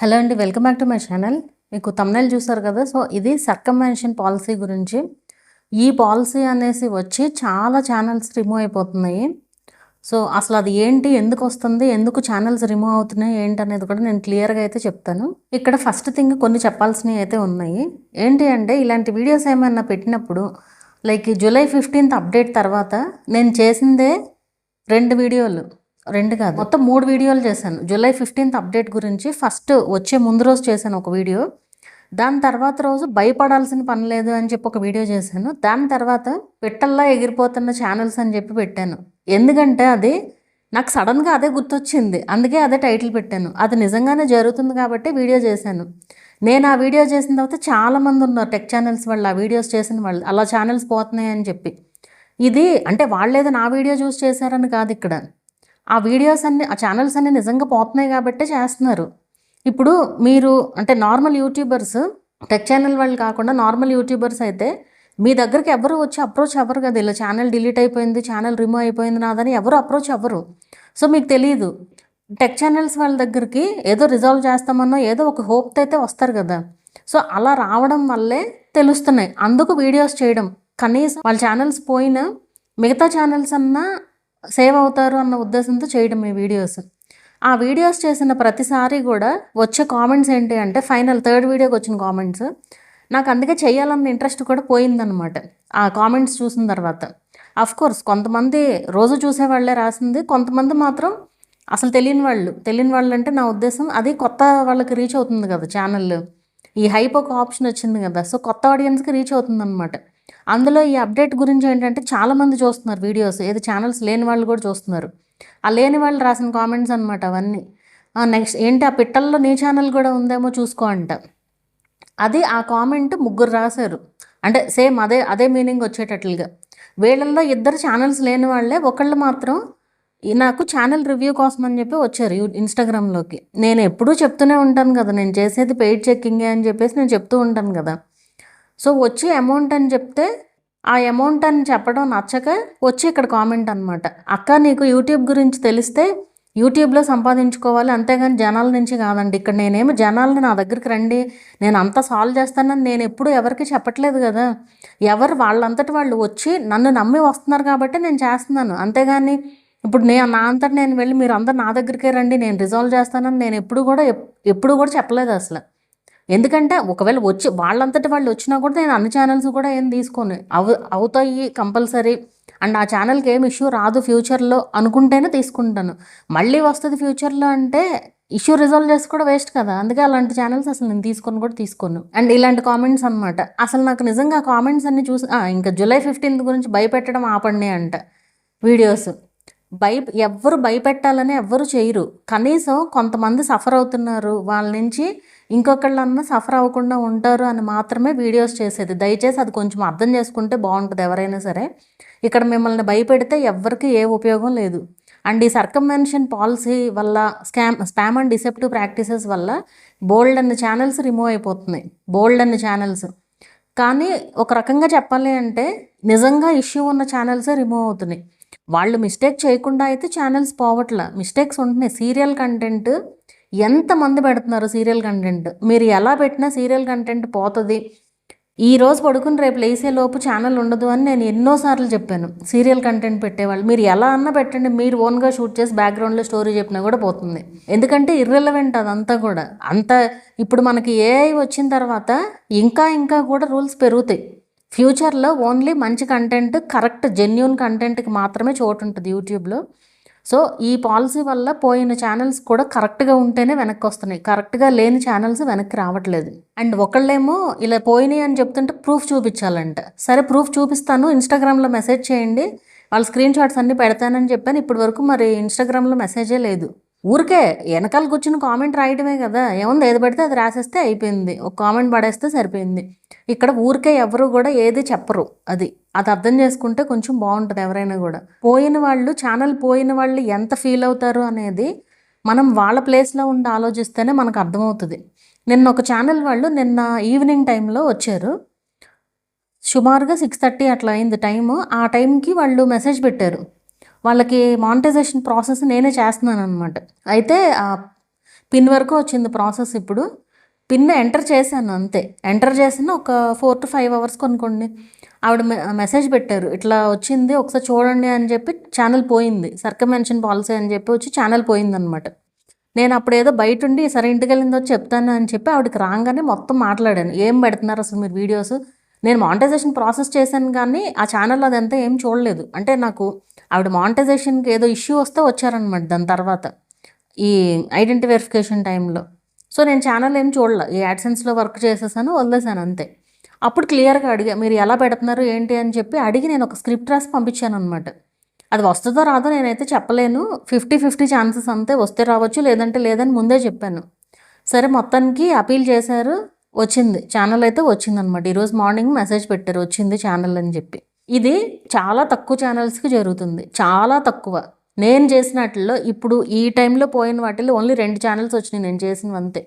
Hello అండి, welcome back to my channel. మీకు thumbnail చూసారు కదా. సో ఇది సర్కమ్వెన్షన్ పాలసీ గురించి. ఈ పాలసీ అనేసి వచ్చి చాలా ఛానల్స్ రిమూవ్ అయిపోతున్నాయి. సో అసలు అది ఏంటి, ఎందుకు వస్తుంది, ఎందుకు ఛానల్స్ రిమూవ్ అవుతున్నాయి ఏంటి అనేది కూడా నేను క్లియర్గా అయితే చెప్తాను. ఇక్కడ ఫస్ట్ థింగ్ కొన్ని చెప్పాల్సినవి అయితే ఉన్నాయి. ఏంటి అంటే, ఇలాంటి వీడియోస్ ఏమైనా పెట్టినప్పుడు లైక్ జూలై 15th అప్డేట్ తర్వాత నేను చేసిందే 2 వీడియోలు, 2 కాదు మొత్తం 3 వీడియోలు చేశాను. జూలై 15th అప్డేట్ గురించి ఫస్ట్ వచ్చే ముందు రోజు చేశాను ఒక వీడియో. దాని తర్వాత రోజు భయపడాల్సిన పని లేదు అని చెప్పి ఒక వీడియో చేశాను. దాని తర్వాత పిట్టల్లా ఎగిరిపోతున్న ఛానల్స్ అని చెప్పి పెట్టాను. ఎందుకంటే అది నాకు సడన్గా అదే గుర్తొచ్చింది, అందుకే అదే టైటిల్ పెట్టాను. అది నిజంగానే జరుగుతుంది కాబట్టి వీడియో చేశాను. నేను ఆ వీడియో చేసిన తర్వాత చాలామంది ఉన్నారు టెక్ ఛానల్స్ వాళ్ళు, ఆ వీడియోస్ చేసిన వాళ్ళు, అలా ఛానల్స్ పోతున్నాయి అని చెప్పి. ఇది అంటే వాళ్ళేదో నా వీడియో చూసి చేశారని కాదు, ఇక్కడ ఆ వీడియోస్ అన్ని, ఆ ఛానల్స్ అన్ని నిజంగా పోతున్నాయి కాబట్టే చేస్తున్నారు. ఇప్పుడు మీరు అంటే నార్మల్ యూట్యూబర్స్, టెక్ ఛానల్ వాళ్ళు కాకుండా నార్మల్ యూట్యూబర్స్ అయితే మీ దగ్గరికి ఎవరు వచ్చి అప్రోచ్ అవ్వరు కదా. ఇలా ఛానల్ డిలీట్ అయిపోయింది, ఛానల్ రిమూవ్ అయిపోయింది నాదని ఎవరు అప్రోచ్ అవ్వరు. సో మీకు తెలియదు. టెక్ ఛానల్స్ వాళ్ళ దగ్గరికి ఏదో రిజాల్వ్ చేస్తామన్నో ఏదో ఒక హోప్తో అయితే వస్తారు కదా. సో అలా రావడం వల్లే తెలుస్తున్నాయి, అందుకు వీడియోస్ చేయడం. కనీసం వాళ్ళ ఛానల్స్ పోయినా మిగతా ఛానల్స్ అన్నా సేవ్ అవుతారు అన్న ఉద్దేశంతో చేయడం ఈ వీడియోస్. ఆ వీడియోస్ చేసిన ప్రతిసారి కూడా వచ్చే కామెంట్స్ ఏంటి అంటే, ఫైనల్ 3rd వీడియోకి వచ్చిన కామెంట్స్ నాకు అందుకే చేయాలన్న ఇంట్రెస్ట్ కూడా పోయిందనమాట ఆ కామెంట్స్ చూసిన తర్వాత. కోర్స్ కొంతమంది రోజు చూసేవాళ్లే రాసింది, కొంతమంది మాత్రం అసలు తెలియని వాళ్ళు అంటే నా ఉద్దేశం అది కొత్త వాళ్ళకి రీచ్ అవుతుంది కదా ఛానల్. ఈ హైప్ ఒక ఆప్షన్ వచ్చింది కదా, సో కొత్త ఆడియన్స్కి రీచ్ అవుతుంది అనమాట. అందులో ఈ అప్డేట్ గురించి ఏంటంటే చాలామంది చూస్తున్నారు వీడియోస్, ఏది ఛానల్స్ లేని వాళ్ళు కూడా చూస్తున్నారు. ఆ లేని వాళ్ళు రాసిన కామెంట్స్ అనమాట అవన్నీ. నెక్స్ట్ ఏంటి, ఆ పిట్టల్లో నీ ఛానల్ కూడా ఉందేమో చూసుకో అంట. అది ఆ కామెంట్ 3 రాశారు, అంటే సేమ్ అదే మీనింగ్ వచ్చేటట్లుగా. వీళ్ళల్లో 2 ఛానల్స్ లేని వాళ్ళే, ఒకళ్ళు మాత్రం నాకు ఛానల్ రివ్యూ కోసం అని చెప్పి వచ్చారు ఇన్స్టాగ్రామ్లోకి. నేను ఎప్పుడూ చెప్తూనే ఉంటాను కదా, నేను చేసేది పెయిడ్ చెక్కింగే అని చెప్పేసి నేను చెప్తూ ఉంటాను కదా. సో వచ్చి అమౌంట్ అని చెప్తే ఆ అమౌంట్ అని చెప్పడం నచ్చక వచ్చి ఇక్కడ కామెంట్ అనమాట, అక్క నీకు యూట్యూబ్ గురించి తెలిస్తే యూట్యూబ్లో సంపాదించుకోవాలి, అంతేగాని జనాల నుంచి కాదండి. ఇక్కడ నేనేమి జనాలని నా దగ్గరికి రండి నేను అంతా సాల్వ్ చేస్తానని నేను ఎప్పుడు ఎవరికి చెప్పట్లేదు కదా. ఎవరు వాళ్ళంతటి వాళ్ళు వచ్చి నన్ను నమ్మి వస్తున్నారు కాబట్టి నేను చేస్తున్నాను, అంతేగాని ఇప్పుడు నా అంతటి నేను వెళ్ళి మీరు అందరు నా దగ్గరికే రండి నేను రిజాల్వ్ చేస్తానని నేను ఎప్పుడు కూడా చెప్పలేదు అసలు. ఎందుకంటే ఒకవేళ వచ్చి వాళ్ళంతటి వాళ్ళు వచ్చినా కూడా నేను అన్ని ఛానల్స్ కూడా ఏం తీసుకొని అవుతాయి కంపల్సరీ, అండ్ ఆ ఛానల్కి ఏం ఇష్యూ రాదు ఫ్యూచర్లో అనుకుంటేనే తీసుకుంటాను. మళ్ళీ వస్తుంది ఫ్యూచర్లో అంటే ఇష్యూ రిజాల్వ్ చేసి కూడా వేస్ట్ కదా. అందుకే అలాంటి ఛానల్స్ అసలు నేను తీసుకోను. అండ్ ఇలాంటి కామెంట్స్ అనమాట. అసలు నాకు నిజంగా కామెంట్స్ అన్ని చూసి ఇంకా జూలై 15th గురించి భయపెట్టడం ఆపండి అంట వీడియోస్. ఎవ్వరు భయపెట్టాలని ఎవ్వరు చేయరు, కనీసం కొంతమంది సఫర్ అవుతున్నారు వాళ్ళ నుంచి ఇంకొకళ్ళన్నా సఫర్ అవ్వకుండా ఉంటారు అని మాత్రమే వీడియోస్ చేసేది. దయచేసి అది కొంచెం అర్థం చేసుకుంటే బాగుంటుంది ఎవరైనా సరే. ఇక్కడ మిమ్మల్ని భయపెడితే ఎవ్వరికి ఏ ఉపయోగం లేదు. అండ్ ఈ సర్కమ్వెన్షన్ పాలసీ వల్ల స్పామ్ అండ్ డిసెప్టివ్ ప్రాక్టీసెస్ వల్ల బోల్డ్ అన్ని ఛానల్స్ రిమూవ్ అయిపోతున్నాయి, బోల్డ్ అన్ని ఛానల్స్. కానీ ఒక రకంగా చెప్పాలి అంటే నిజంగా ఇష్యూ ఉన్న ఛానల్సే రిమూవ్ అవుతున్నాయి. వాళ్ళు మిస్టేక్ చేయకుండా అయితే ఛానల్స్ పోవట్లా, మిస్టేక్స్ ఉంటున్నాయి. సీరియల్ కంటెంట్ ఎంతమంది పెడుతున్నారు, సీరియల్ కంటెంట్ మీరు ఎలా పెట్టినా సీరియల్ కంటెంట్ పోతుంది. ఈరోజు పడుకుని రేపు లేసేలోపు ఛానల్ ఉండదు అని నేను ఎన్నోసార్లు చెప్పాను. సీరియల్ కంటెంట్ పెట్టేవాళ్ళు మీరు ఎలా అన్నా పెట్టండి, మీరు ఓన్గా షూట్ చేసి బ్యాక్గ్రౌండ్లో స్టోరీ చెప్పినా కూడా పోతుంది. ఎందుకంటే ఇర్రెలవెంట్ అదంతా కూడా. ఇప్పుడు మనకి ఏఐ వచ్చిన తర్వాత ఇంకా కూడా రూల్స్ పెరుగుతాయి. ఫ్యూచర్లో ఓన్లీ మంచి కంటెంట్, కరెక్ట్ జెన్యూన్ కంటెంట్కి మాత్రమే చోటు ఉంటుంది యూట్యూబ్లో. సో ఈ పాలసీ వల్ల పోయిన ఛానల్స్ కూడా కరెక్ట్గా ఉంటేనే వెనక్కి వస్తున్నాయి, కరెక్ట్గా లేని ఛానల్స్ వెనక్కి రావట్లేదు. అండ్ ఒకళ్ళేమో ఇలా పోయినాయి అని చెప్తుంటే ప్రూఫ్ చూపించాలంట. సరే ప్రూఫ్ చూపిస్తాను, ఇన్స్టాగ్రామ్లో మెసేజ్ చేయండి, వాళ్ళ స్క్రీన్ షాట్స్ అన్నీ పెడతానని చెప్పాను. ఇప్పటి వరకు మరి ఇన్స్టాగ్రామ్లో మెసేజే లేదు. ఊరికే వెనకాల కూర్చుని కామెంట్ రాయడమే కదా, ఏముంది ఏది పడితే అది రాసేస్తే అయిపోయింది, ఒక కామెంట్ పడేస్తే సరిపోయింది. ఇక్కడ ఊరికే ఎవరు కూడా ఏది చెప్పరు. అది అర్థం చేసుకుంటే కొంచెం బాగుంటుంది. ఎవరైనా కూడా ఛానల్ పోయిన వాళ్ళు ఎంత ఫీల్ అవుతారు అనేది మనం వాళ్ళ ప్లేస్లో ఉండి ఆలోచిస్తేనే మనకు అర్థమవుతుంది. నిన్న ఒక ఛానల్ వాళ్ళు నిన్న ఈవినింగ్ టైంలో వచ్చారు, సుమారుగా 6:30 అట్లా అయింది టైము. ఆ టైంకి వాళ్ళు మెసేజ్ పెట్టారు, వాళ్ళకి మానిటైజేషన్ ప్రాసెస్ నేనే చేస్తున్నాను అనమాట. అయితే పిన్ వరకు వచ్చింది ప్రాసెస్. ఇప్పుడు పిన్ ఎంటర్ చేశాను అంతే. ఎంటర్ చేసిన ఒక 4 to 5 అవర్స్ కొనుక్కోండి, ఆవిడ మెసేజ్ పెట్టారు, ఇట్లా వచ్చింది ఒకసారి చూడండి అని చెప్పి. ఛానల్ పోయింది, సర్కమ్వెన్షన్ పాలసీ అని చెప్పి వచ్చి ఛానల్ పోయిందనమాట. నేను అప్పుడు ఏదో బయట ఉండి సరే ఇంటికి వెళ్ళిందో చెప్తాను అని చెప్పి ఆవిడకి రాగానే మొత్తం మాట్లాడాను. ఏం పెడుతున్నారు అసలు మీరు వీడియోస్? నేను మానిటైజేషన్ ప్రాసెస్ చేశాను కానీ ఆ ఛానల్ అదంతా ఏం చూడలేదు. అంటే నాకు ఆవిడ మానిటైజేషన్కి ఏదో ఇష్యూ వస్తే వచ్చారనమాట దాని తర్వాత, ఈ ఐడెంటిటీ వెరిఫికేషన్ టైంలో. సో నేను ఛానల్ ఏం చూడలే, ఈ యాడ్సెన్స్లో వర్క్ చేసేసాను, వదిలేసాను అంతే. అప్పుడు క్లియర్గా అడిగా మీరు ఎలా పెడుతున్నారు ఏంటి అని చెప్పి అడిగి నేను ఒక స్క్రిప్ట్ రాసి పంపించాను అనమాట. అది వస్తుందో రాదో నేనైతే చెప్పలేను, 50-50 ఛాన్సెస్ అంతే, వస్తే రావచ్చు లేదంటే లేదని ముందే చెప్పాను. సరే మొత్తానికి అపీల్ చేశారు, వచ్చింది ఛానల్ అయితే వచ్చిందనమాట. ఈరోజు మార్నింగ్ మెసేజ్ పెట్టారు వచ్చింది ఛానల్ అని చెప్పి. ఇది చాలా తక్కువ ఛానల్స్కి జరుగుతుంది, చాలా తక్కువ. నేను చేసినట్లో ఇప్పుడు ఈ టైంలో పోయిన వాటిలో ఓన్లీ 2 ఛానల్స్ వచ్చినాయి నేను చేసినవి అంతే.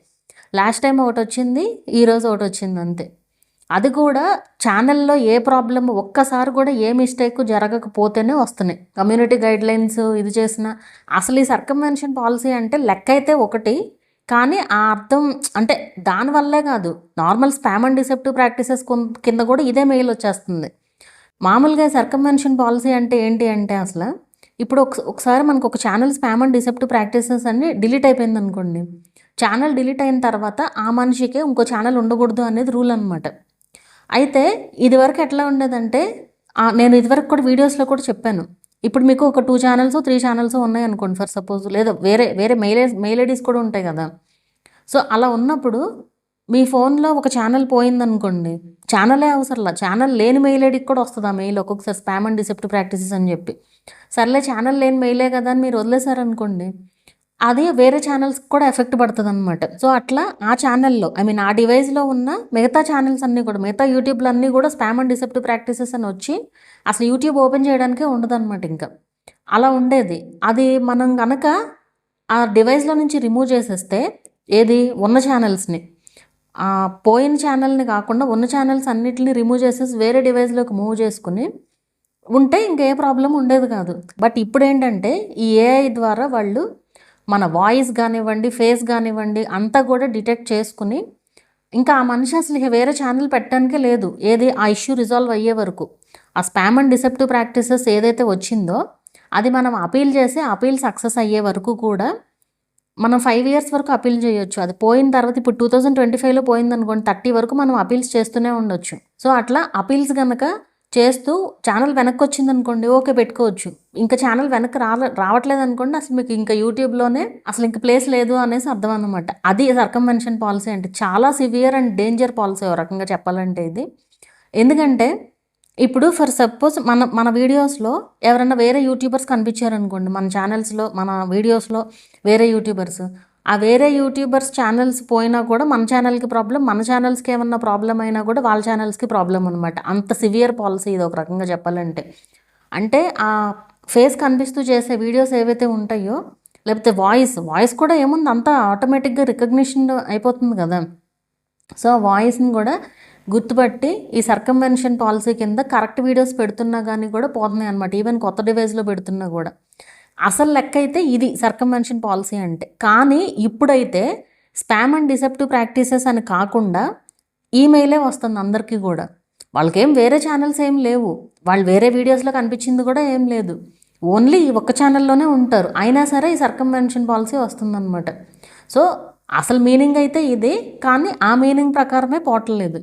లాస్ట్ టైం ఒకటి వచ్చింది, ఈరోజు ఒకటి వచ్చింది అంతే. అది కూడా ఛానల్లో ఏ ప్రాబ్లం ఒక్కసారి కూడా ఏ మిస్టేక్ జరగకపోతేనే వస్తున్నాయి. కమ్యూనిటీ గైడ్లైన్స్ ఇది చేసిన అసలు ఈ సర్కమ్వెన్షన్ పాలసీ అంటే లెక్క అయితే ఒకటి, కానీ ఆ అర్థం అంటే దానివల్లే కాదు, normal spam and deceptive practices కింద కూడా ఇదే మెయిల్ వచ్చేస్తుంది. మామూలుగా సర్కమ్వెన్షన్ పాలసీ అంటే ఏంటి అంటే అసలు ఇప్పుడు ఒకసారి మనకు ఒక channel spam and deceptive practices అన్ని డిలీట్ అయిపోయింది అనుకోండి, ఛానల్ డిలీట్ అయిన తర్వాత ఆ మనిషికే ఇంకో ఛానల్ ఉండకూడదు అనేది రూల్ అనమాట. అయితే ఇదివరకు ఎట్లా ఉండేదంటే నేను ఇదివరకు కూడా వీడియోస్లో కూడా చెప్పాను, ఇప్పుడు మీకు ఒక 2 ఛానల్స్ 3 ఛానల్స్ ఉన్నాయి అనుకోండి ఫర్ సపోజ్, లేదా వేరే వేరే మెయిల్ ఐడీస్ కూడా ఉంటాయి కదా. సో అలా ఉన్నప్పుడు మీ ఫోన్లో ఒక ఛానల్ పోయిందనుకోండి, ఛానలే అవసరంలా, ఛానల్ లేని మెయిల్ ఐడికి కూడా వస్తుంది ఆ మెయిల్ ఒక్కొక్కసారి స్పామ్ అండ్ డిసెప్టివ్ ప్రాక్టీసెస్ అని చెప్పి. సర్లే ఛానల్ లేని మెయిలే కదా అని మీరు వదిలేశారనుకోండి, అది వేరే ఛానల్స్కి కూడా ఎఫెక్ట్ పడుతుంది అనమాట. సో అట్లా ఆ ఛానల్లో ఆ డివైస్లో ఉన్న మిగతా ఛానల్స్ అన్నీ కూడా, మిగతా యూట్యూబ్లో అన్నీ కూడా స్పామ్ అండ్ డిసెప్టివ్ ప్రాక్టీసెస్ అని వచ్చి అసలు యూట్యూబ్ ఓపెన్ చేయడానికే ఉండదు అనమాట. ఇంకా అలా ఉండేది. అది మనం కనుక ఆ డివైస్లో నుంచి రిమూవ్ చేసేస్తే, ఏది ఉన్న ఛానల్స్ని, పోయిన ఛానల్ని కాకుండా ఉన్న ఛానల్స్ అన్నిటిని రిమూవ్ చేసేసి వేరే డివైస్లోకి మూవ్ చేసుకుని ఉంటే ఇంకే ప్రాబ్లం ఉండేది కాదు. బట్ ఇప్పుడు ఏంటంటే ఈ ఏఐ ద్వారా వాళ్ళు మన వాయిస్ కానివ్వండి, ఫేస్ కానివ్వండి అంతా కూడా డిటెక్ట్ చేసుకుని ఇంకా ఆ మనిషి అసలు వేరే ఛానల్ పెట్టడానికే లేదు, ఏది ఆ ఇష్యూ రిజాల్వ్ అయ్యే వరకు. ఆ స్పామ్ అండ్ డిసెప్టివ్ ప్రాక్టీసెస్ ఏదైతే వచ్చిందో అది మనం అపీల్ చేసి అపీల్ సక్సెస్ అయ్యే వరకు కూడా మనం 5 years వరకు అపీల్ చేయొచ్చు. అది పోయిన తర్వాత ఇప్పుడు 2025లో పోయిందనుకోండి, 30 వరకు మనం అపీల్స్ చేస్తూనే ఉండొచ్చు. సో అట్లా అపీల్స్ కనుక చేస్తూ ఛానల్ వెనక్కి వచ్చింది అనుకోండి, ఓకే పెట్టుకోవచ్చు. ఇంకా ఛానల్ వెనక్కి రావట్లేదు అనుకోండి, అసలు మీకు ఇంకా యూట్యూబ్లోనే అసలు ఇంకా ప్లేస్ లేదు అనేసి అర్థం అనమాట. అది సర్కమ్వెన్షన్ పాలసీ అంటే చాలా సివియర్ అండ్ డేంజర్ పాలసీ ఒక రకంగా చెప్పాలంటే ఇది. ఎందుకంటే ఇప్పుడు ఫర్ సపోజ్ మన వీడియోస్లో ఎవరైనా వేరే యూట్యూబర్స్ కనిపించారనుకోండి, మన ఛానల్స్లో మన వీడియోస్లో వేరే యూట్యూబర్స్, ఆ వేరే యూట్యూబర్స్ ఛానల్స్ పోయినా కూడా మన ఛానల్కి ప్రాబ్లం, మన ఛానల్స్కి ఏమన్నా ప్రాబ్లం అయినా కూడా వాళ్ళ ఛానల్స్కి ప్రాబ్లం అనమాట. అంత సివియర్ పాలసీ ఇది ఒక రకంగా చెప్పాలంటే. అంటే ఆ ఫేస్ కనిపిస్తూ చేసే వీడియోస్ ఏవైతే ఉంటాయో, లేకపోతే వాయిస్ కూడా ఏముంది అంతా ఆటోమేటిక్గా రికగ్నిషన్ అయిపోతుంది కదా. సో వాయిస్ని కూడా గుర్తుపట్టి ఈ సర్కమ్వెన్షన్ పాలసీ కింద కరెక్ట్ వీడియోస్ పెడుతున్నా కానీ కూడా పోతున్నాయి అనమాట, ఈవెన్ కొత్త డివైస్లో పెడుతున్నా కూడా. అసలు లెక్క అయితే ఇది సర్కమ్వెన్షన్ పాలసీ అంటే. కానీ ఇప్పుడైతే స్పామ్ అండ్ డిసెప్టివ్ ప్రాక్టీసెస్ అని కాకుండా ఈమెయిలే వస్తుంది అందరికీ కూడా. వాళ్ళకేం వేరే ఛానల్స్ ఏం లేవు, వాళ్ళు వేరే వీడియోస్లో కనిపించింది కూడా ఏం లేదు, ఓన్లీ ఈ ఒక్క ఛానల్లోనే ఉంటారు, అయినా సరే ఈ సర్కమ్వెన్షన్ పాలసీ వస్తుందన్నమాట. సో అసలు మీనింగ్ అయితే ఇది, కానీ ఆ మీనింగ్ ప్రకారమే పోవట్లేదు,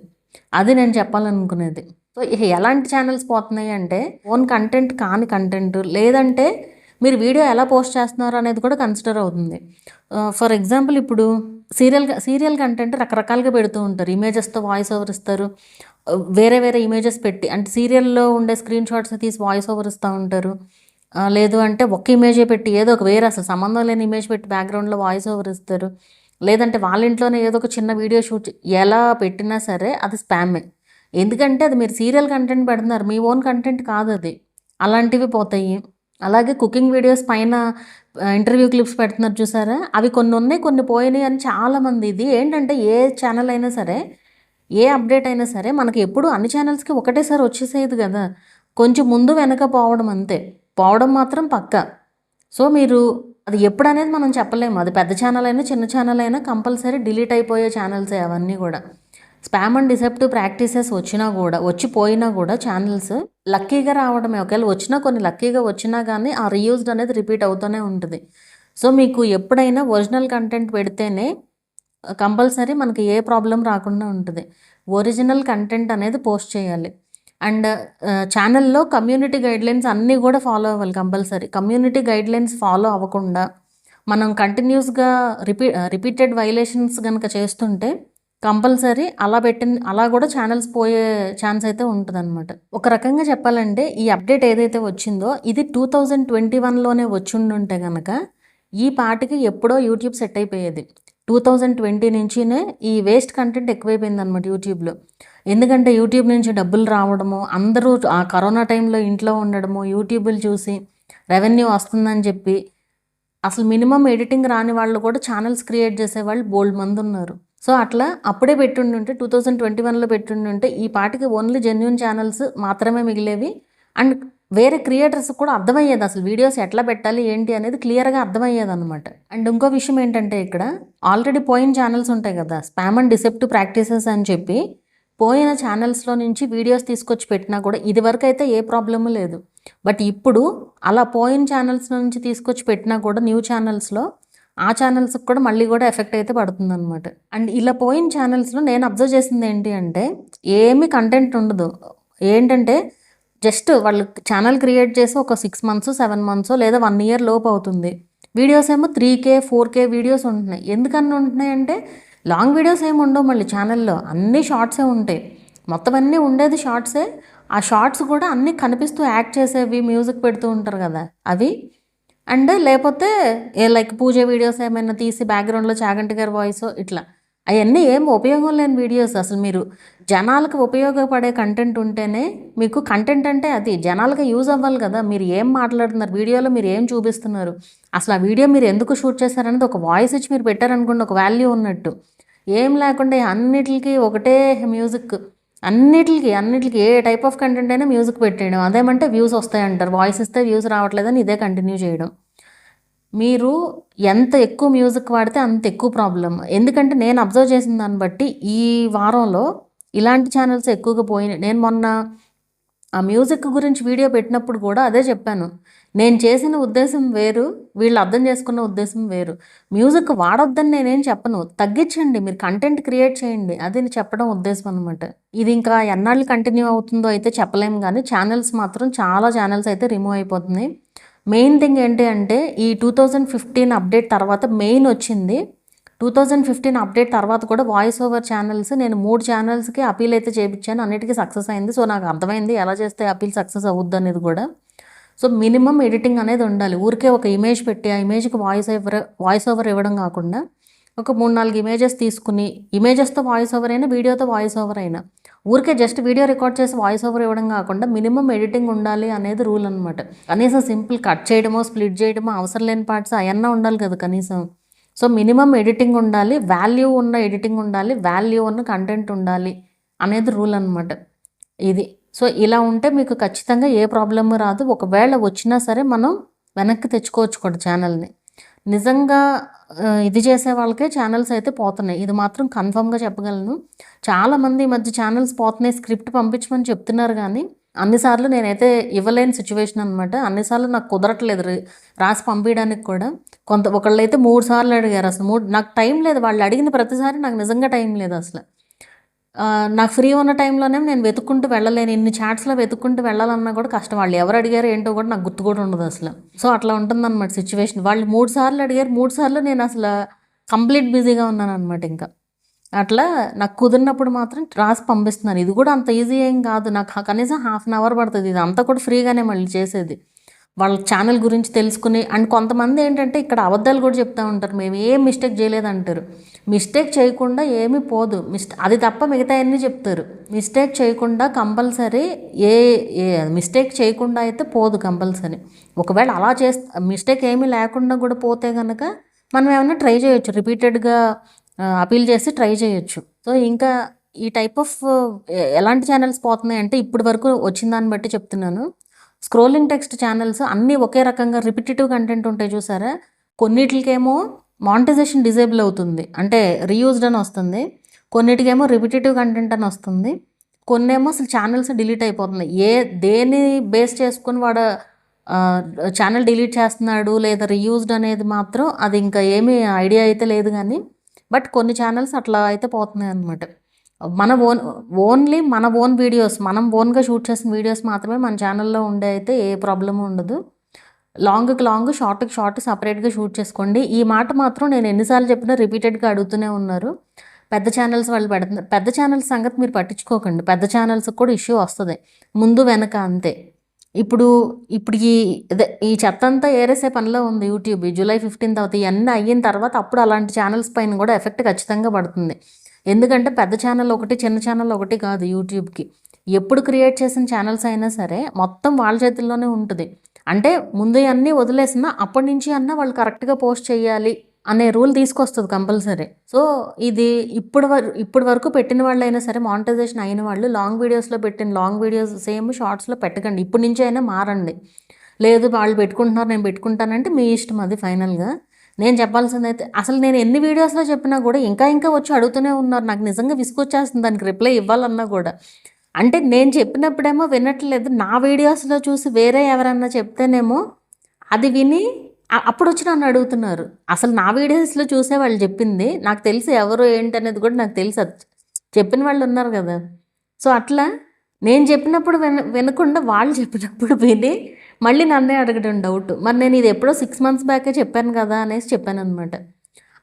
అది నేను చెప్పాలనుకునేది. సో ఎలాంటి ఛానల్స్ పోతున్నాయి అంటే ఓన్ కంటెంట్ కాని కంటెంట్, లేదంటే మీరు వీడియో ఎలా పోస్ట్ చేస్తున్నారు అనేది కూడా కన్సిడర్ అవుతుంది. ఫర్ ఎగ్జాంపుల్ ఇప్పుడు సీరియల్ కంటెంట్ రకరకాలుగా పెడుతూ ఉంటారు, ఇమేజెస్తో వాయిస్ ఓవర్ ఇస్తారు, వేరే వేరే ఇమేజెస్ పెట్టి, అంటే సీరియల్లో ఉండే స్క్రీన్ షాట్స్ తీసి వాయిస్ ఓవర్ ఇస్తూ ఉంటారు. లేదు అంటే ఒక్క ఇమేజే పెట్టి ఏదో ఒక వేరే అసలు సంబంధం లేని ఇమేజ్ పెట్టి బ్యాక్గ్రౌండ్లో వాయిస్ ఓవర్ ఇస్తారు. లేదంటే వాళ్ళ ఇంట్లోనే ఏదో ఒక చిన్న వీడియో షూట్, ఎలా పెట్టినా సరే అది స్పామే. ఎందుకంటే అది మీరు సీరియల్ కంటెంట్ పెడుతున్నారు, మీ ఓన్ కంటెంట్ కాదు అది, అలాంటివి పోతాయి. అలాగే కుకింగ్ వీడియోస్ పైన ఇంటర్వ్యూ క్లిప్స్ పెడుతున్నారు చూసారా, అవి కొన్ని ఉన్నాయి కొన్ని పోయినాయి అని చాలామంది. ఇది ఏంటంటే ఏ ఛానల్ అయినా సరే, ఏ అప్డేట్ అయినా సరే మనకి ఎప్పుడు అన్ని ఛానల్స్కి ఒకటేసారి వచ్చేసేది కదా, కొంచెం ముందు వెనక పోవడం అంతే, పోవడం మాత్రం పక్కా. సో మీరు అది ఎప్పుడనేది మనం చెప్పలేము. అది పెద్ద ఛానల్ అయినా చిన్న ఛానల్ అయినా కంపల్సరీ డిలీట్ అయిపోయే ఛానల్సే అవన్నీ కూడా. స్పామ్ అండ్ డిసెప్టివ్ ప్రాక్టీసెస్ వచ్చినా కూడా వచ్చిపోయినా కూడా ఛానల్స్ లక్కీగా రావడమే. ఒకవేళ వచ్చినా కొన్ని లక్కీగా వచ్చినా కానీ ఆ రీయూజ్డ్ అనేది రిపీట్ అవుతూనే ఉంటుంది. సో మీకు ఎప్పుడైనా ఒరిజినల్ కంటెంట్ పెడితేనే కంపల్సరీ మనకి ఏ ప్రాబ్లం రాకుండా ఉంటుంది. ఒరిజినల్ కంటెంట్ అనేది పోస్ట్ చేయాలి. అండ్ ఛానల్లో కమ్యూనిటీ గైడ్లైన్స్ అన్నీ కూడా ఫాలో అవ్వాలి కంపల్సరీ. కమ్యూనిటీ గైడ్లైన్స్ ఫాలో అవ్వకుండా మనం కంటిన్యూస్గా రిపీటెడ్ వైలేషన్స్ కనుక చేస్తుంటే కంపల్సరీ అలా కూడా ఛానల్స్ పోయే ఛాన్స్ అయితే ఉంటుందన్నమాట. ఒక రకంగా చెప్పాలంటే ఈ అప్డేట్ ఏదైతే వచ్చిందో ఇది 2021లోనే వచ్చిండుంటే కనుక ఈ పాటికి ఎప్పుడో యూట్యూబ్ సెట్ అయిపోయేది. 2020 నుంచినే ఈ వేస్ట్ కంటెంట్ ఎక్కువైపోయింది అనమాట యూట్యూబ్లో. ఎందుకంటే యూట్యూబ్ నుంచి డబ్బులు రావడము, అందరూ ఆ కరోనా టైంలో ఇంట్లో ఉండడము, యూట్యూబ్లు చూసి రెవెన్యూ వస్తుందని చెప్పి అసలు మినిమం ఎడిటింగ్ రాని వాళ్ళు కూడా ఛానల్స్ క్రియేట్ చేసేవాళ్ళు బోల్డ్ మంది ఉన్నారు. సో అట్లా అప్పుడే పెట్టుండుంటే 2021లో పెట్టుండుంటే ఈ పాటికి ఓన్లీ జెన్యూన్ ఛానల్స్ మాత్రమే మిగిలేవి. అండ్ వేరే క్రియేటర్స్ కూడా అర్థమయ్యేది అసలు వీడియోస్ ఎట్లా పెట్టాలి ఏంటి అనేది క్లియర్గా అర్థమయ్యేది అనమాట. అండ్ ఇంకో విషయం ఏంటంటే ఇక్కడ ఆల్రెడీ పోయిన ఛానల్స్ ఉంటాయి కదా, స్పామ్ అండ్ డిసెప్టివ్ ప్రాక్టీసెస్ అని చెప్పి పోయిన ఛానల్స్లో నుంచి వీడియోస్ తీసుకొచ్చి పెట్టినా కూడా ఇదివరకు అయితే ఏ ప్రాబ్లము లేదు. బట్ ఇప్పుడు అలా పోయిన ఛానల్స్ నుంచి తీసుకొచ్చి పెట్టినా కూడా న్యూ ఛానల్స్లో ఆ ఛానల్స్కి కూడా మళ్ళీ కూడా ఎఫెక్ట్ అయితే పడుతుంది అనమాట. అండ్ ఇలా పోయిన ఛానల్స్లో నేను అబ్జర్వ్ చేసింది ఏంటి అంటే ఏమీ కంటెంట్ ఉండదు. ఏంటంటే జస్ట్ వాళ్ళు ఛానల్ క్రియేట్ చేసి ఒక 6 months 7 months లేదా 1 year లోపు అవుతుంది. వీడియోస్ ఏమో 3K 4K వీడియోస్ ఉంటున్నాయి. ఎందుకన్నా ఉంటున్నాయి అంటే లాంగ్ వీడియోస్ ఏమి ఉండవు మళ్ళీ ఛానల్లో, అన్నీ షార్ట్సే ఉంటాయి. మొత్తం అన్నీ ఉండేది షార్ట్సే. ఆ షార్ట్స్ కూడా అన్నీ కనిపిస్తూ యాక్ట్ చేసేవి, మ్యూజిక్ పెడుతూ ఉంటారు కదా అవి. అండ్ లేకపోతే లైక్ పూజ వీడియోస్ ఏమైనా తీసి బ్యాక్గ్రౌండ్లో చాగంటి గారి వాయిస్ ఇట్లా అవన్నీ ఏం ఉపయోగం లేని వీడియోస్. అసలు మీరు జనాలకు ఉపయోగపడే కంటెంట్ ఉంటేనే మీకు కంటెంట్ అంటే అది జనాలకు యూజ్ అవ్వాలి కదా. మీరు ఏం మాట్లాడుతున్నారు వీడియోలో, మీరు ఏం చూపిస్తున్నారు, అసలు ఆ వీడియో మీరు ఎందుకు షూట్ చేశారనేది ఒక వాయిస్ ఇచ్చి మీరు పెట్టారనుకోండి, ఒక వాల్యూ ఉన్నట్టు. ఏం లేకుండా అన్నిటికి ఒకటే మ్యూజిక్, అన్నిటికి ఏ టైప్ ఆఫ్ కంటెంట్ అయినా మ్యూజిక్ పెట్టేయడం, అదేమంటే వ్యూస్ వస్తాయంటారు, వాయిస్ ఇస్తే వ్యూస్ రావట్లేదని ఇదే కంటిన్యూ చేయడం. మీరు ఎంత ఎక్కువ మ్యూజిక్ వాడితే అంత ఎక్కువ ప్రాబ్లం. ఎందుకంటే నేను అబ్జర్వ్ చేసిన దాన్ని బట్టి ఈ వారంలో ఇలాంటి ఛానల్స్ ఎక్కువగా పోయినాయి. నేను మొన్న ఆ మ్యూజిక్ గురించి వీడియో పెట్టినప్పుడు కూడా అదే చెప్పాను. నేను చేసిన ఉద్దేశం వేరు, వీళ్ళు అర్థం చేసుకున్న ఉద్దేశం వేరు. మ్యూజిక్ వాడొద్దని నేనేం చెప్పను, తగ్గించండి, మీరు కంటెంట్ క్రియేట్ చేయండి, అది చెప్పడం ఉద్దేశం అనమాట. ఇది ఇంకా ఎన్నాళ్ళు కంటిన్యూ అవుతుందో అయితే చెప్పలేము, కానీ ఛానల్స్ మాత్రం చాలా ఛానల్స్ అయితే రిమూవ్ అయిపోతున్నాయి. మెయిన్ థింగ్ ఏంటి అంటే ఈ 2015 అప్డేట్ తర్వాత మెయిన్ వచ్చింది. 2015 అప్డేట్ తర్వాత కూడా వాయిస్ ఓవర్ ఛానల్స్ నేను 3 ఛానల్స్కి అపీల్ అయితే చేయించాను, అన్నిటికీ సక్సెస్ అయింది. సో నాకు అర్థమైంది ఎలా చేస్తే అపీల్ సక్సెస్ అవుద్ది అనేది కూడా. సో మినిమం ఎడిటింగ్ అనేది ఉండాలి. ఊరికే ఒక ఇమేజ్ పెట్టి ఆ ఇమేజ్కి వాయిస్ ఓవర్ ఇవ్వడం కాకుండా ఒక 3-4 ఇమేజెస్ తీసుకుని, ఇమేజెస్తో వాయిస్ ఓవర్ అయినా వీడియోతో వాయిస్ ఓవర్ అయినా, ఊరికే జస్ట్ వీడియో రికార్డ్ చేసి వాయిస్ ఓవర్ ఇవ్వడం కాకుండా మినిమం ఎడిటింగ్ ఉండాలి అనేది రూల్ అనమాట. కనీసం సింపుల్ కట్ చేయడమో స్ప్లిట్ చేయడమో అవసరం లేని పార్ట్స్ అవన్నీ ఉండాలి కదా కనీసం. సో మినిమం ఎడిటింగ్ ఉండాలి, వాల్యూ ఉన్న ఎడిటింగ్ ఉండాలి, వాల్యూ ఉన్న కంటెంట్ ఉండాలి అనేది రూల్ అనమాట ఇది. సో ఇలా ఉంటే మీకు ఖచ్చితంగా ఏ ప్రాబ్లమ్ రాదు. ఒకవేళ వచ్చినా సరే మనం వెనక్కి తెచ్చుకోవచ్చు కూడా ఛానల్ని. నిజంగా ఇది చేసే వాళ్ళకే ఛానల్స్ అయితే పోతున్నాయి, ఇది మాత్రం కన్ఫర్మ్గా చెప్పగలను. చాలామంది ఈ మధ్య ఛానల్స్ పోతున్నాయి, స్క్రిప్ట్ పంపించమని చెప్తున్నారు, కానీ అన్నిసార్లు నేనైతే ఇవ్వలేని సిచ్యువేషన్ అనమాట. అన్నిసార్లు నాకు కుదరట్లేదు రాసి పంపించడానికి కూడా. ఒకళ్ళైతే 3 సార్లు అడిగారు. అసలు నాకు టైం లేదు, వాళ్ళు అడిగిన ప్రతిసారి నాకు నిజంగా టైం లేదు అసలు. నాకు ఫ్రీ ఉన్న టైంలోనే నేను వెతుక్కుంటూ వెళ్ళలేను, ఇన్ని చాట్స్లో వెతుక్కుంటూ వెళ్ళాలన్నా కూడా కష్టం. వాళ్ళు ఎవరు అడిగారు ఏంటో కూడా నాకు గుర్తు కూడా ఉండదు అసలు. సో అట్లా ఉంటుందన్నమాట సిచ్యువేషన్. వాళ్ళు 3 సార్లు అడిగారు, 3 సార్లు నేను అసలు కంప్లీట్ బిజీగా ఉన్నాను అనమాట. ఇంకా అట్లా నాకు కుదిరినప్పుడు మాత్రం రాసి పంపిస్తున్నాను. ఇది కూడా అంత ఈజీ ఏం కాదు, నాకు కనీసం 1/2 hour పడుతుంది. ఇది అంతా కూడా ఫ్రీగానే మళ్ళీ చేసేది, వాళ్ళ ఛానల్ గురించి తెలుసుకుని. అండ్ కొంతమంది ఏంటంటే ఇక్కడ అబద్ధాలు కూడా చెప్తూ ఉంటారు, మేము ఏం మిస్టేక్ చేయలేదంటారు. మిస్టేక్ చేయకుండా ఏమీ పోదు, అది తప్ప మిగతా అన్నీ చెప్తారు. మిస్టేక్ చేయకుండా కంపల్సరీ మిస్టేక్ చేయకుండా అయితే పోదు కంపల్సరీ. ఒకవేళ అలా మిస్టేక్ ఏమీ లేకుండా కూడా పోతే కనుక మనం ఏమైనా ట్రై చేయొచ్చు, రిపీటెడ్గా అపీల్ చేసి ట్రై చేయొచ్చు. సో ఇంకా ఈ టైప్ ఆఫ్ ఎలాంటి ఛానల్స్ పోతున్నాయి అంటే ఇప్పటి వరకు వచ్చిన దాన్ని బట్టి చెప్తున్నాను. స్క్రోలింగ్ టెక్స్ట్ ఛానల్స్ అన్నీ ఒకే రకంగా రిపిటేటివ్ కంటెంట్ ఉంటాయి చూసారా, కొన్నిటికేమో మానిటైజేషన్ డిజేబుల్ అవుతుంది, అంటే రీయూజ్డ్ అని వస్తుంది. కొన్నిటికేమో రిపిటేటివ్ కంటెంట్ అని వస్తుంది. కొన్నేమో అసలు ఛానల్స్ డిలీట్ అయిపోతున్నాయి. దేని బేస్ చేసుకొని వాడు ఛానల్ డిలీట్ చేస్తున్నాడు లేదా రీయూజ్డ్ అనేది మాత్రం అది ఇంకా ఏమీ ఐడియా అయితే లేదు కానీ, బట్ కొన్ని ఛానల్స్ అట్లా అయితే పోతున్నాయి అనమాట. మన ఓన్లీ మన ఓన్ వీడియోస్, మనం ఓన్గా షూట్ చేసిన వీడియోస్ మాత్రమే మన ఛానల్లో ఉండే అయితే ఏ ప్రాబ్లము ఉండదు. లాంగ్కి లాంగ్, షార్ట్కి షార్ట్ సపరేట్గా షూట్ చేసుకోండి. ఈ మాట మాత్రం నేను ఎన్నిసార్లు చెప్పినా రిపీటెడ్గా అడుగుతూనే ఉన్నారు. పెద్ద ఛానల్స్ వాళ్ళు పెడుతున్నారు. పెద్ద ఛానల్స్ సంగతి మీరు పట్టించుకోకండి, పెద్ద ఛానల్స్కి కూడా ఇష్యూ వస్తుంది ముందు వెనక అంతే. ఇప్పుడు ఈ చెత్త అంతా ఏరేసే పనిలో ఉంది యూట్యూబ్. జూలై 15 తర్వాత ఇవన్నీ అయిన తర్వాత అప్పుడు అలాంటి ఛానల్స్ పైన కూడా ఎఫెక్ట్ ఖచ్చితంగా పడుతుంది. ఎందుకంటే పెద్ద ఛానల్ ఒకటి, చిన్న ఛానల్ ఒకటి కాదు యూట్యూబ్కి. ఎప్పుడు క్రియేట్ చేసిన ఛానల్స్ అయినా సరే మొత్తం వాళ్ళ చేతుల్లోనే ఉంటుంది. అంటే ముందు అన్నీ వదిలేసినా అప్పటి నుంచి అన్నా వాళ్ళు కరెక్ట్గా పోస్ట్ చేయాలి అనే రూల్ తీసుకొస్తుంది కంపల్సరీ. సో ఇది ఇప్పుడు వరకు పెట్టిన వాళ్ళు అయినా సరే, మానిటైజేషన్ అయిన వాళ్ళు లాంగ్ వీడియోస్లో పెట్టిన లాంగ్ వీడియోస్ సేమ్ షార్ట్స్లో పెట్టకండి. ఇప్పటి నుంచి అయినా మారండి. లేదు వాళ్ళు పెట్టుకుంటున్నారు నేను పెట్టుకుంటానంటే మీ ఇష్టం, అది ఫైనల్గా. నేను చెప్పాల్సింది అయితే అసలు నేను ఎన్ని వీడియోస్లో చెప్పినా కూడా ఇంకా వచ్చి అడుగుతూనే ఉన్నారు. నాకు నిజంగా విసుగొచ్చేస్తుంది దానికి రిప్లై ఇవ్వాలన్నా కూడా. అంటే నేను చెప్పినప్పుడేమో వినట్లేదు, నా వీడియోస్లో చూసి వేరే ఎవరన్నా చెప్తేనేమో అది విని అప్పుడు వచ్చి నన్ను అడుగుతున్నారు. అసలు నా వీడియోస్లో చూసే వాళ్ళు చెప్పింది నాకు తెలిసి ఎవరు ఏంటి అనేది కూడా నాకు తెలుసు. చెప్పిన వాళ్ళు ఉన్నారు కదా. సో అట్లా నేను చెప్పినప్పుడు వినకుండా వాళ్ళు చెప్పినప్పుడు విని మళ్ళీ నన్నే అడగడం డౌట్. మరి నేను ఇది ఎప్పుడో 6 months బ్యాకే చెప్పాను కదా అనేసి చెప్పాను అనమాట.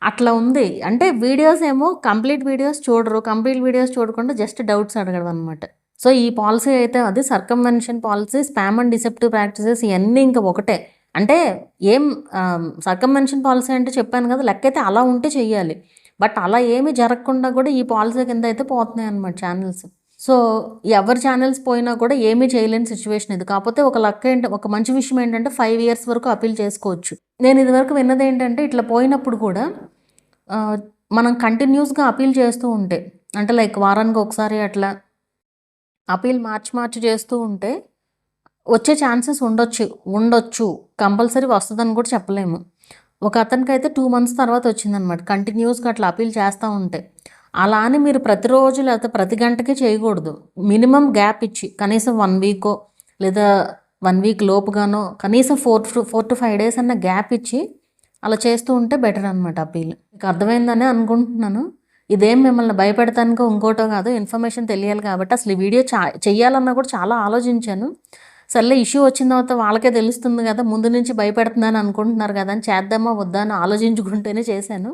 అట్లా ఉంది. అంటే వీడియోస్ ఏమో కంప్లీట్ వీడియోస్ చూడరు, కంప్లీట్ వీడియోస్ చూడకుండా జస్ట్ డౌట్స్ అడగడం అనమాట. సో ఈ పాలసీ అయితే అది circumvention policy, spam and deceptive practices ఇవన్నీ ఇంకా ఒకటే. అంటే ఏం సర్కంవెన్షన్ పాలసీ అంటే చెప్పాను కదా, లెక్క అయితే అలా ఉంటే చెయ్యాలి. బట్ అలా ఏమీ జరగకుండా కూడా ఈ పాలసీ కింద అయితే పోతున్నాయి అన్నమాట ఛానల్స్. సో ఎవరి ఛానల్స్ పోయినా కూడా ఏమీ చేయలేని సిచ్యువేషన్ ఇది. కాకపోతే ఒక మంచి విషయం ఏంటంటే 5 years వరకు అపీల్ చేసుకోవచ్చు. నేను ఇదివరకు విన్నది ఏంటంటే ఇట్లా పోయినప్పుడు కూడా మనం కంటిన్యూస్గా అపీల్ చేస్తూ ఉంటే, అంటే లైక్ వారానికి ఒకసారి అట్లా అపీల్ మార్చి చేస్తూ ఉంటే వచ్చే ఛాన్సెస్ ఉండొచ్చు. కంపల్సరీ వస్తుందని కూడా చెప్పలేము. ఒక అతనికైతే 2 months తర్వాత వచ్చిందనమాట, కంటిన్యూస్గా అట్లా అపీల్ చేస్తూ ఉంటే. అలా అని మీరు ప్రతిరోజు లేకపోతే ప్రతి గంటకి చేయకూడదు. మినిమం గ్యాప్ ఇచ్చి కనీసం 1 week లేదా 1 week లోపుగానో కనీసం 4 to 5 days అన్న గ్యాప్ ఇచ్చి అలా చేస్తూ ఉంటే బెటర్ అనమాట అపీల్. మీకు అర్థమైందని అనుకుంటున్నాను. ఇదేం మిమ్మల్ని భయపెడతానికో ఇంకోటో కాదు, ఇన్ఫర్మేషన్ తెలియాలి కాబట్టి. అసలు ఈ వీడియో చెయ్యాలన్నా కూడా చాలా ఆలోచించాను. సర్లే ఇష్యూ వచ్చిన తర్వాత వాళ్ళకే తెలుస్తుంది కదా, ముందు నుంచి భయపెడుతున్నాను అనుకుంటున్నారు కదా అని చేద్దామా వద్దా అని ఆలోచించుకుంటేనే చేశాను.